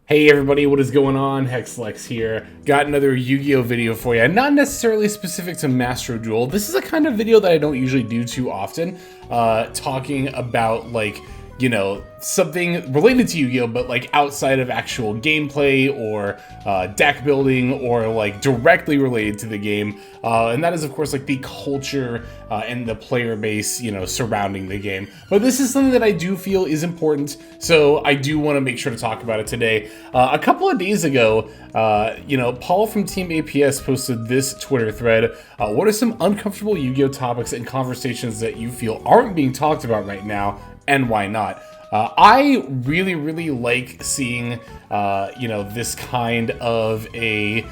Hey everybody, what is going on? Hexlex here. Got another Yu-Gi-Oh video for you. Not necessarily specific to Master Duel. This is a kind of video that I don't usually do too often. Talking about something related to Yu-Gi-Oh, but like outside of actual gameplay or deck building or like directly related to the game. And that is of course like the culture and the player base, surrounding the game. But this is something that I do feel is important, so I do want to make sure to talk about it today. A couple of days ago, Paul from Team APS posted this Twitter thread. What are some uncomfortable Yu-Gi-Oh topics and conversations that you feel aren't being talked about right now, and why not? I really like seeing, this kind of a,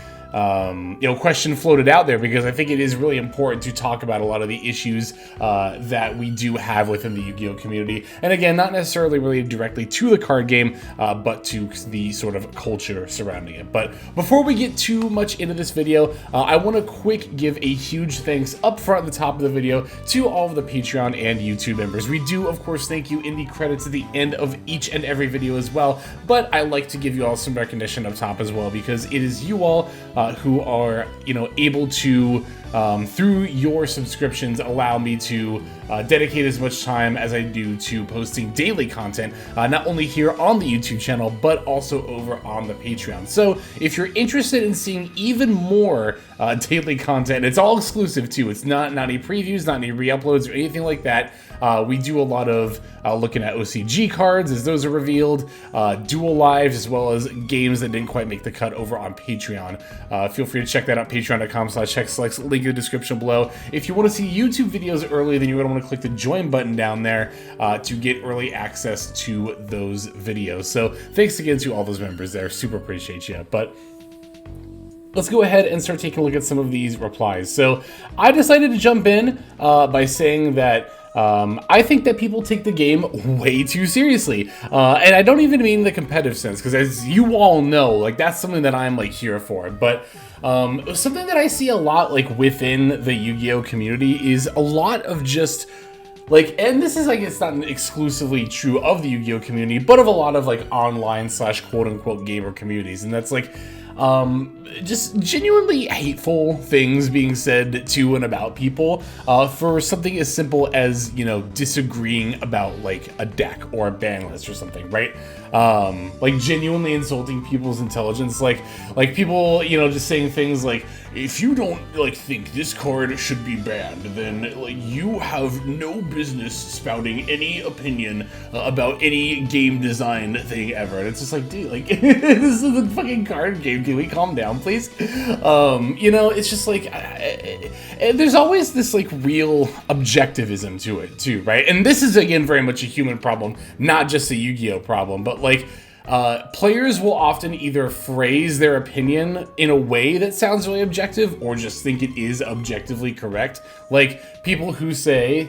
question floated out there, because I think it is really important to talk about a lot of the issues that we do have within the Yu-Gi-Oh community. And again, not necessarily related directly to the card game, but to the sort of culture surrounding it. But before we get too much into this video, I want to give a huge thanks up front at the top of the video to all of the Patreon and YouTube members. We do, of course, thank you in the credits at the end of each and every video as well, but I like to give you all some recognition up top as well, because it is you all who are, able to, through your subscriptions, allow me to dedicate as much time as I do to posting daily content, not only here on the YouTube channel, but also over on the Patreon. So if you're interested in seeing even more daily content, it's all exclusive too. It's not any previews, not any re-uploads or anything like that. We do a lot of looking at OCG cards as those are revealed, dual lives, as well as games that didn't quite make the cut over on Patreon. Feel free to check that out, patreon.com/hexlex, link in the description below. If you want to see YouTube videos early, then you're going to want to click the join button down there to get early access to those videos. So thanks again to all those members there, super appreciate you. But let's go ahead and start taking a look at some of these replies. So I decided to jump in by saying that I think that people take the game way too seriously. And I don't even mean the competitive sense, because as you all know, like that's something that I'm like here for. But something that I see a lot like within the Yu-Gi-Oh community is a lot of just like, and this is like, it's not exclusively true of the Yu-Gi-Oh community, but of a lot of like online / quote unquote gamer communities. And that's like, just genuinely hateful things being said to and about people for something as simple as, disagreeing about like a deck or a ban list or something, right? Like genuinely insulting people's intelligence, like people, just saying things like, if you don't like think this card should be banned, then like you have no business spouting any opinion about any game design thing ever. And it's just like, dude, like this is a fucking card game. Can we calm down, please? It's just like there's always this like real objectivism to it too, right? And this is again very much a human problem, not just a Yu-Gi-Oh problem, but like players will often either phrase their opinion in a way that sounds really objective or just think it is objectively correct. Like people who say,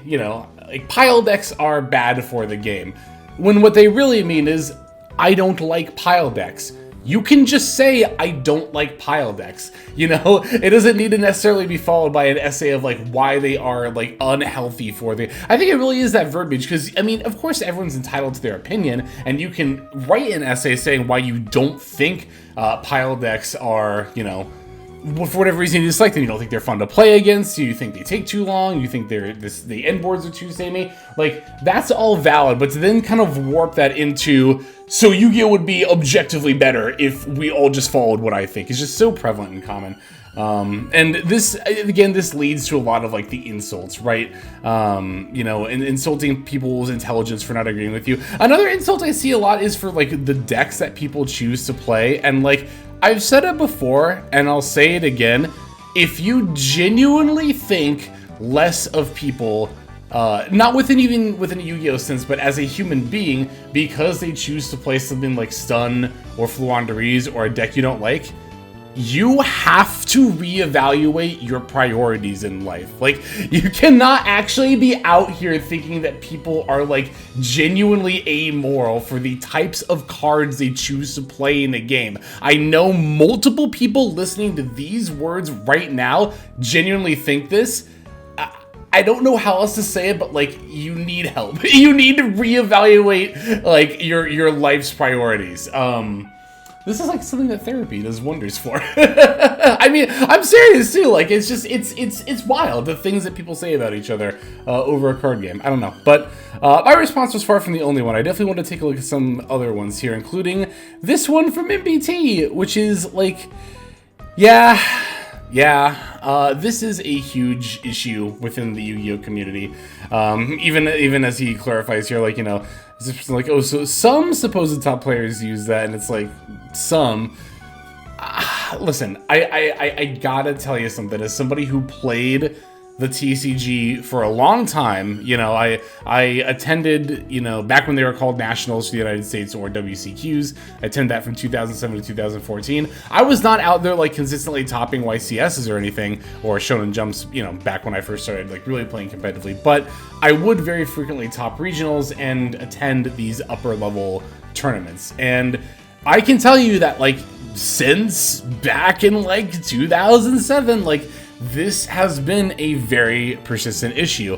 like pile decks are bad for the game, when what they really mean is, I don't like pile decks. You can just say, I don't like pile decks. It doesn't need to necessarily be followed by an essay of like why they are like unhealthy for the. I think it really is that verbiage, because I mean, of course, everyone's entitled to their opinion, and you can write an essay saying why you don't think pile decks are, for whatever reason you dislike them. You don't think they're fun to play against, you think they take too long, you think the end boards are too samey. Like, that's all valid, but to then kind of warp that into, so Yu-Gi-Oh would be objectively better if we all just followed what I think, is just so prevalent and common. And this leads to a lot of like the insults, right? And insulting people's intelligence for not agreeing with you. Another insult I see a lot is for like the decks that people choose to play. And like, I've said it before, and I'll say it again. If you genuinely think less of people, not within a Yu-Gi-Oh sense, but as a human being, because they choose to play something like Stun or Fluanderies or a deck you don't like, you have to reevaluate your priorities in life. Like, you cannot actually be out here thinking that people are like genuinely amoral for the types of cards they choose to play in a game. I know multiple people listening to these words right now genuinely think this. I don't know how else to say it, but like, you need help. You need to reevaluate like your life's priorities. This is like something that therapy does wonders for. I mean, I'm serious too. Like, it's just, it's wild, the things that people say about each other over a card game. I don't know. But my response was far from the only one. I definitely want to take a look at some other ones here, including this one from MBT, which is like, yeah, this is a huge issue within the Yu-Gi-Oh community. Even as he clarifies here, like, you know, it's like, oh, so some supposed top players use that, and it's like, some. Listen, I gotta tell you something. As somebody who played the TCG for a long time, you know, I attended, you know, back when they were called Nationals for the United States, or WCQs. I attended that from 2007 to 2014. I was not out there like consistently topping YCSs or anything, or Shonen Jumps, you know, back when I first started like really playing competitively, but I would very frequently top regionals and attend these upper level tournaments. And I can tell you that, like, since back in like 2007, like, this has been a very persistent issue.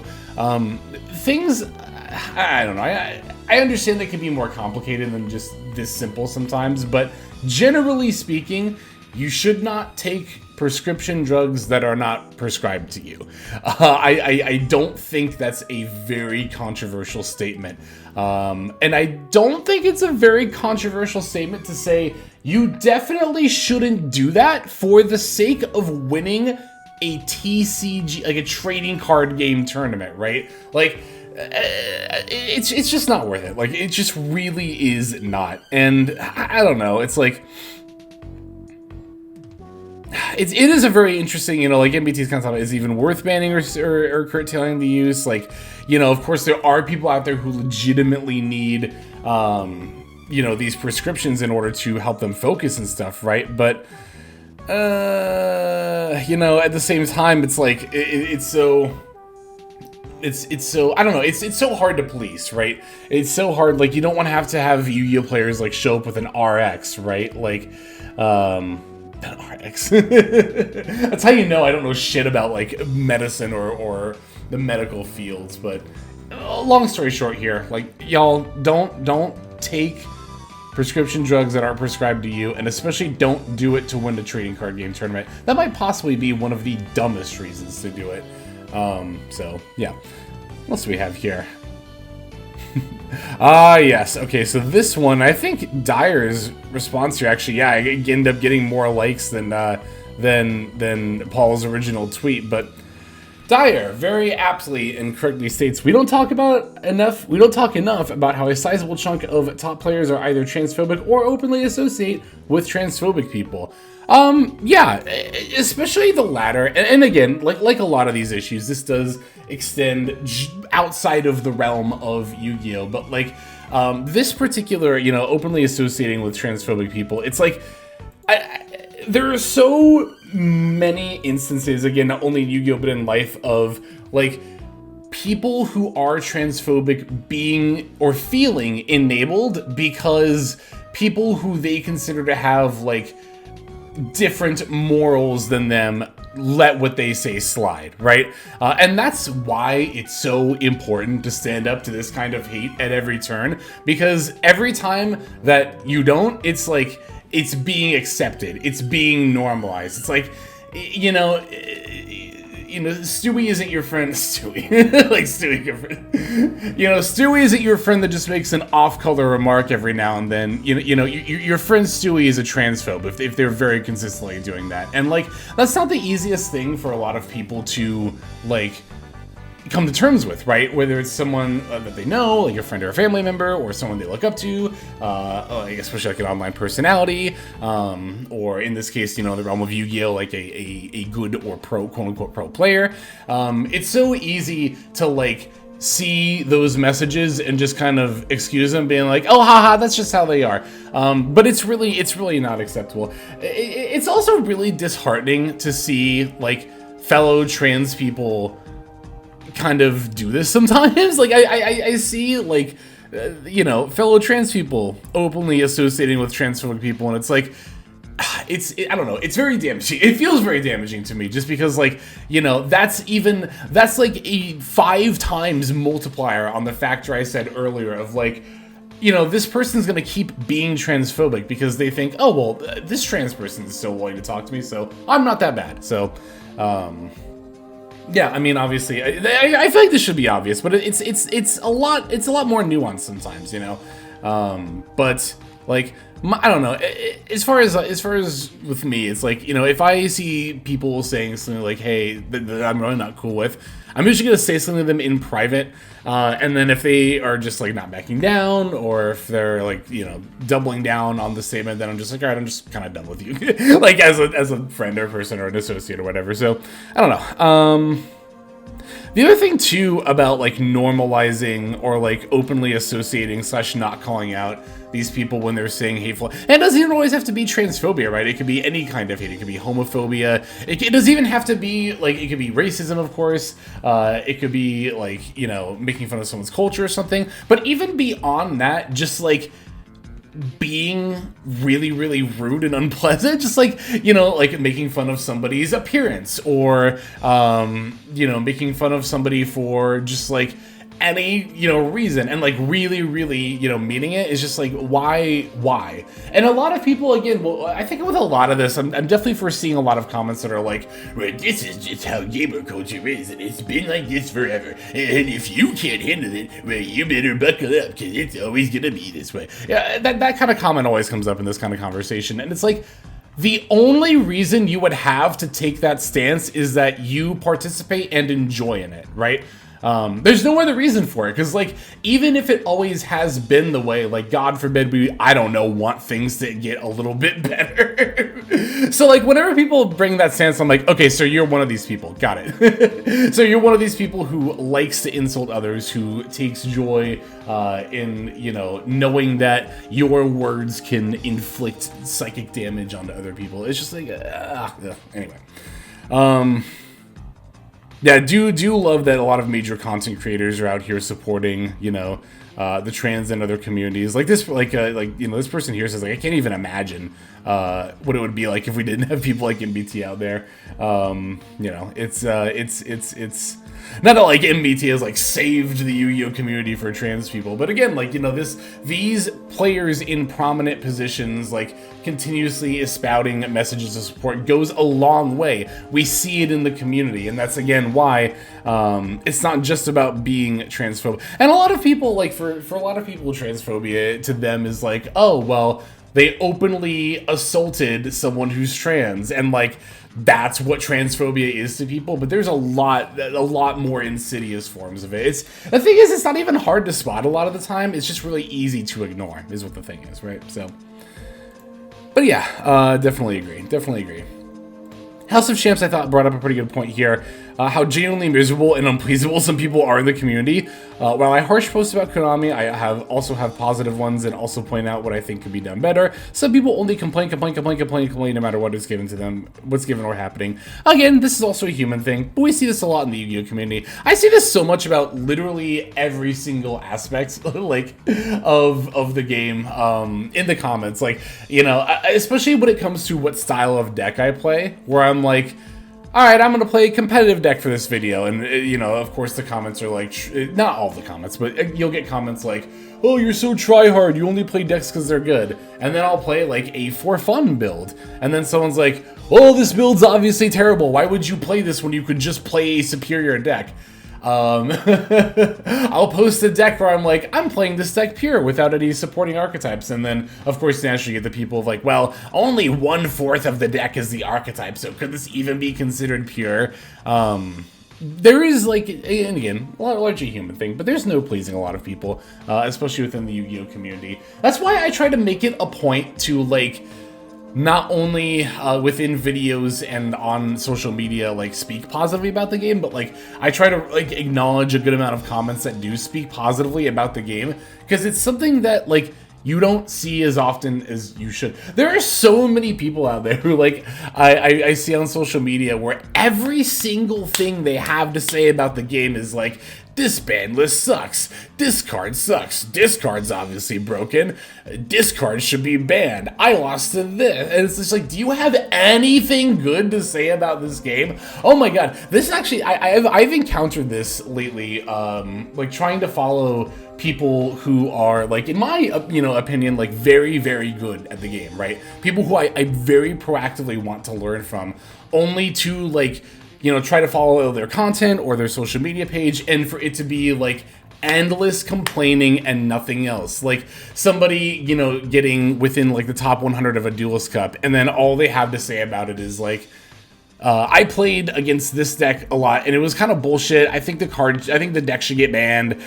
Things, I don't know, I understand they can be more complicated than just this simple sometimes, but generally speaking, you should not take prescription drugs that are not prescribed to you. I don't think that's a very controversial statement. And I don't think it's a very controversial statement to say you definitely shouldn't do that for the sake of winning a TCG, like a trading card game tournament, right? Like, it's just not worth it. Like, it just really is not. And I don't know, it's like, it is a very interesting, you know, like MBT's kind of talking about, is it even worth banning or curtailing the use? Like, you know, of course there are people out there who legitimately need, you know, these prescriptions in order to help them focus and stuff, right? But, you know, at the same time, it's like, it's so, I don't know, it's so hard to police, right? It's so hard, like, you don't want to have Yu-Gi-Oh players, like, show up with an RX, right? Like, an RX. That's how you know I don't know shit about, like, medicine or the medical fields, but long story short here, like, y'all, don't take prescription drugs that aren't prescribed to you, and especially don't do it to win a trading card game tournament. That might possibly be one of the dumbest reasons to do it. So, yeah. What else do we have here? Yes. Okay, so this one, I think Dyer's response here, actually, yeah, I end up getting more likes than Paul's original tweet, but Dyer very aptly and correctly states, we don't talk enough about how a sizable chunk of top players are either transphobic or openly associate with transphobic people. Yeah, especially the latter, and again, like a lot of these issues, this does extend outside of the realm of Yu-Gi-Oh, but like, this particular, you know, openly associating with transphobic people, it's like, there are so many instances, again, not only in Yu-Gi-Oh, but in life, of, like, people who are transphobic being or feeling enabled because people who they consider to have, like, different morals than them let what they say slide, right? And that's why it's so important to stand up to this kind of hate at every turn, because every time that you don't, it's like, it's being accepted, it's being normalized. It's like, you know, Stewie isn't your friend. Stewie, like Stewie, your friend. You know, Stewie isn't your friend that just makes an off-color remark every now and then. You know, your friend Stewie is a transphobe if they're very consistently doing that. And like, that's not the easiest thing for a lot of people to like come to terms with, right? Whether it's someone that they know, like a friend or a family member, or someone they look up to, especially like an online personality, or in this case, you know, the realm of Yu-Gi-Oh, like a good or pro, quote-unquote pro player. It's so easy to like see those messages and just kind of excuse them, being like, oh, haha, that's just how they are. But it's really not acceptable. It's also really disheartening to see like fellow trans people kind of do this sometimes. Like I see like you know, fellow trans people openly associating with transphobic people, and it's like, I don't know, it's very damaging. It feels very damaging to me, just because, like, you know, that's like a 5 times multiplier on the factor I said earlier of like, you know, this person's gonna keep being transphobic because they think, oh, well, this trans person is still willing to talk to me, so I'm not that bad. So, yeah, I mean, obviously, I feel like this should be obvious, but it's a lot more nuanced sometimes, you know. But like, I don't know. As far as with me, it's like, you know, if I see people saying something like, "Hey, that I'm really not cool with," I'm usually gonna say something to them in private, and then if they are just like not backing down, or if they're like, you know, doubling down on the statement, then I'm just like, all right, I'm just kind of done with you, like as a friend or person or an associate or whatever. So I don't know. The other thing too about like normalizing or like openly associating / not calling out these people when they're saying hateful, and it doesn't even always have to be transphobia, right? It could be any kind of hate. It could be homophobia. It doesn't even have to be like, it could be racism, of course. It could be like, you know, making fun of someone's culture or something. But even beyond that, just like being really, really rude and unpleasant, just like, you know, like making fun of somebody's appearance, or you know, making fun of somebody for just like any, you know, reason, and like really, really, you know, meaning it is just like, why? And a lot of people, again, well, I think with a lot of this, I'm definitely foreseeing a lot of comments that are like, well, this is just how gamer culture is, and it's been like this forever, and if you can't handle it, well, you better buckle up, because it's always gonna be this way. Yeah, that kind of comment always comes up in this kind of conversation, and it's like, the only reason you would have to take that stance is that you participate and enjoy in it, right? There's no other reason for it, because like, even if it always has been the way, like, God forbid we, I don't know, want things to get a little bit better. So like, whenever people bring that stance, I'm like, okay, so you're one of these people, got it. So you're one of these people who likes to insult others, who takes joy in, you know, knowing that your words can inflict psychic damage onto other people. It's just like, anyway. Yeah, do love that a lot of major content creators are out here supporting, you know, the trans and other communities. Like this, like you know, this person here says, like, I can't even imagine what it would be like if we didn't have people like MBT out there. You know, it's not that like MBT has like saved the Yu-Gi-Oh community for trans people, but again, like, you know, these players in prominent positions, like, continuously espouting messages of support goes a long way. We see it in the community, and that's again why it's not just about being transphobic. And a lot of people, like, for a lot of people, transphobia to them is like, oh, well, they openly assaulted someone who's trans, and like, that's what transphobia is to people. But there's a lot more insidious forms of it. The thing is, it's not even hard to spot a lot of the time. It's just really easy to ignore, is what the thing is, right? So, but yeah, definitely agree. House of Champs, I thought, brought up a pretty good point here. How genuinely miserable and unpleasable some people are in the community. While I harsh post about Konami, I also have positive ones and also point out what I think could be done better. Some people only complain no matter what is given to them, what's given or happening. Again, this is also a human thing, but we see this a lot in the Yu-Gi-Oh community. I see this so much about literally every single aspect, like, of the game, in the comments. Like, you know, especially when it comes to what style of deck I play, where I'm like, all right, I'm going to play a competitive deck for this video. And, you know, of course, the comments are like, not all the comments, but you'll get comments like, oh, you're so try-hard, you only play decks because they're good. And then I'll play, like, a for fun build. And then someone's like, oh, this build's obviously terrible. Why would you play this when you could just play a superior deck? I'll post a deck where I'm like, I'm playing this deck pure without any supporting archetypes, and then of course naturally you get the people of like, well, only 1/4 of the deck is the archetype, so could this even be considered pure? There is, like, and again, largely a human thing, but there's no pleasing a lot of people, especially within the Yu-Gi-Oh community. That's why I try to make it a point to, like, not only within videos and on social media, like, speak positively about the game, but like, I try to like acknowledge a good amount of comments that do speak positively about the game, because it's something that, like, you don't see as often as you should. There are so many people out there who, like, I see on social media where every single thing they have to say about the game is like, this ban list sucks, this card sucks, this card's obviously broken, this card should be banned, I lost to this. And it's just like, do you have anything good to say about this game? Oh my god, this is actually, I've encountered this lately, like trying to follow people who are, like, in my opinion, like very, very good at the game, right? People who I very proactively want to learn from, only to, like, try to follow their content or their social media page, and for it to be like endless complaining and nothing else. Like somebody, getting within like the top 100 of a Duelist Cup, and then all they have to say about it is like, I played against this deck a lot, and it was kind of bullshit. I think the deck should get banned.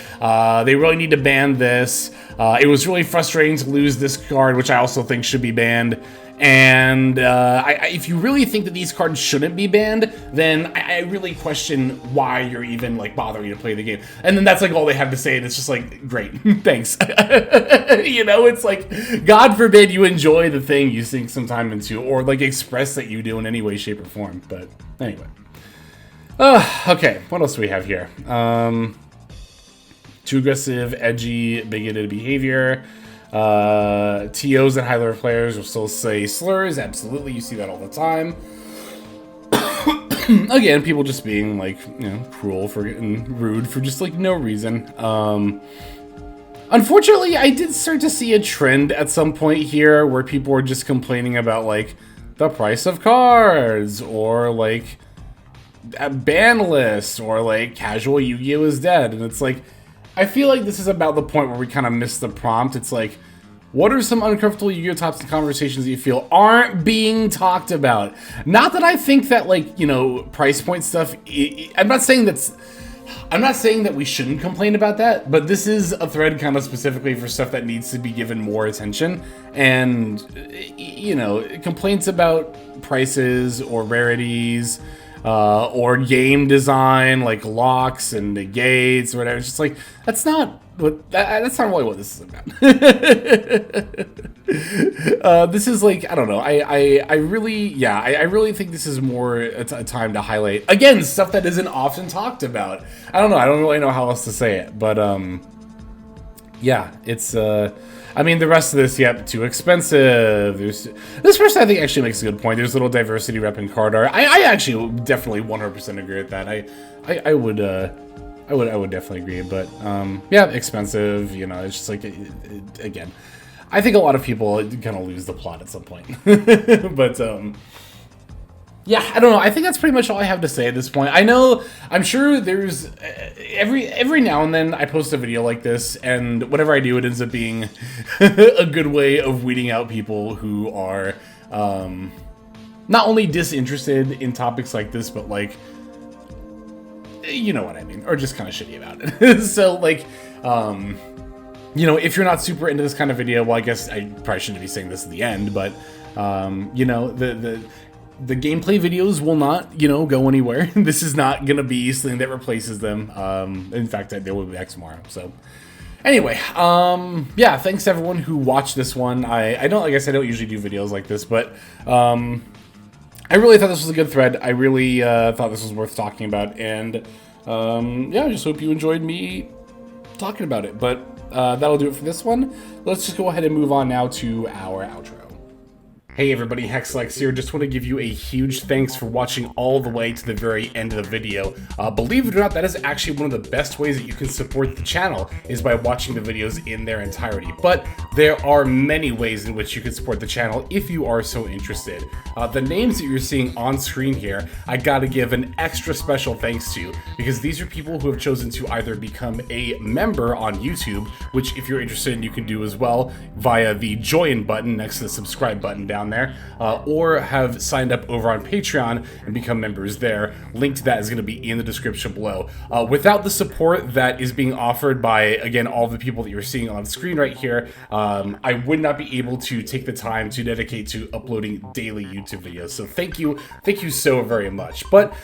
They really need to ban this. It was really frustrating to lose this card, which I also think should be banned. And if you really think that these cards shouldn't be banned, then I really question why you're even like bothering to play the game. And then that's like all they have to say, and it's just like, great, thanks. It's like, God forbid you enjoy the thing you sink some time into, or like express that you do in any way, shape, or form. But anyway, okay, what else do we have here? Too aggressive, edgy, bigoted behavior. TOs and high-level players will still say slurs. Absolutely, you see that all the time. Again, people just being like, cruel and rude for just like no reason. Unfortunately, I did start to see a trend at some point here where people were just complaining about like the price of cards, or like a ban list, or like casual Yu-Gi-Oh is dead. And it's like, I feel like this is about the point where we kind of missed the prompt. It's like, what are some uncomfortable Yu-Gi-Oh topics and conversations that you feel aren't being talked about? Not that I think that, like, price point stuff, I'm not saying that we shouldn't complain about that, but this is a thread kind of specifically for stuff that needs to be given more attention. And, complaints about prices or rarities, or game design, like locks and negates or whatever. It's just like, that's not really what this is about. This is like, I don't know. I really think this is more a time to highlight, again, stuff that isn't often talked about. I don't know. I don't really know how else to say it, but yeah, it's I mean, the rest of this, yep, too expensive. This person, I think, actually makes a good point. There's a little diversity rep in card art. I actually definitely 100% agree with that. I would definitely agree. But yeah, expensive. It's just like, again, I think a lot of people kind of lose the plot at some point. But yeah, I don't know. I think that's pretty much all I have to say at this point. I'm sure there's every now and then I post a video like this, and whatever I do, it ends up being a good way of weeding out people who are not only disinterested in topics like this, but like, you know what I mean, or just kind of shitty about it. So like, if you're not super into this kind of video, well, I guess I probably shouldn't be saying this at the end, but the gameplay videos will not, go anywhere. This is not going to be something that replaces them. In fact, they will be back tomorrow. So anyway, yeah, thanks to everyone who watched this one. I don't usually do videos like this, but I really thought this was a good thread. I really thought this was worth talking about. And yeah, I just hope you enjoyed me talking about it. But that'll do it for this one. Let's just go ahead and move on now to our outro. Hey everybody, Hexlex here. Just want to give you a huge thanks for watching all the way to the very end of the video. Believe it or not, that is actually one of the best ways that you can support the channel, is by watching the videos in their entirety. But there are many ways in which you can support the channel if you are so interested. The names that you're seeing on screen here, I gotta give an extra special thanks to, because these are people who have chosen to either become a member on YouTube, which if you're interested in, you can do as well via the join button next to the subscribe button down there, or have signed up over on Patreon and become members there. Link to that is going to be in the description below. Without the support that is being offered by, again, all the people that you're seeing on screen right here, I would not be able to take the time to dedicate to uploading daily YouTube videos. So thank you so very much. But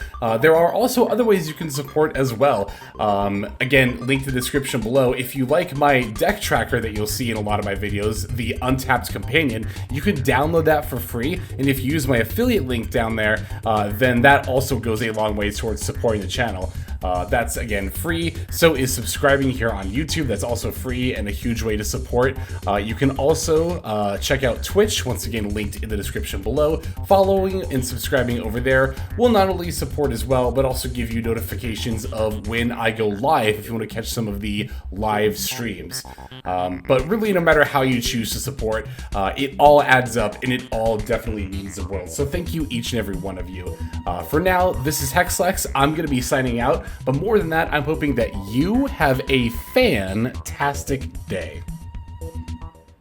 there are also other ways you can support as well. Again, link to the description below. If you like my deck tracker that you'll see in a lot of my videos, the Untapped Companion, you can download that for free, and if you use my affiliate link down there, then that also goes a long way towards supporting the channel. That's, again, free. So is subscribing here on YouTube. That's also free and a huge way to support. You can also check out Twitch, once again linked in the description below. Following and subscribing over there will not only support as well, but also give you notifications of when I go live if you want to catch some of the live streams. But really, no matter how you choose to support, it all adds up and it all definitely means the world. So thank you, each and every one of you. For now, this is Hexlex. I'm going to be signing out, but more than that, I'm hoping that you have a fantastic day.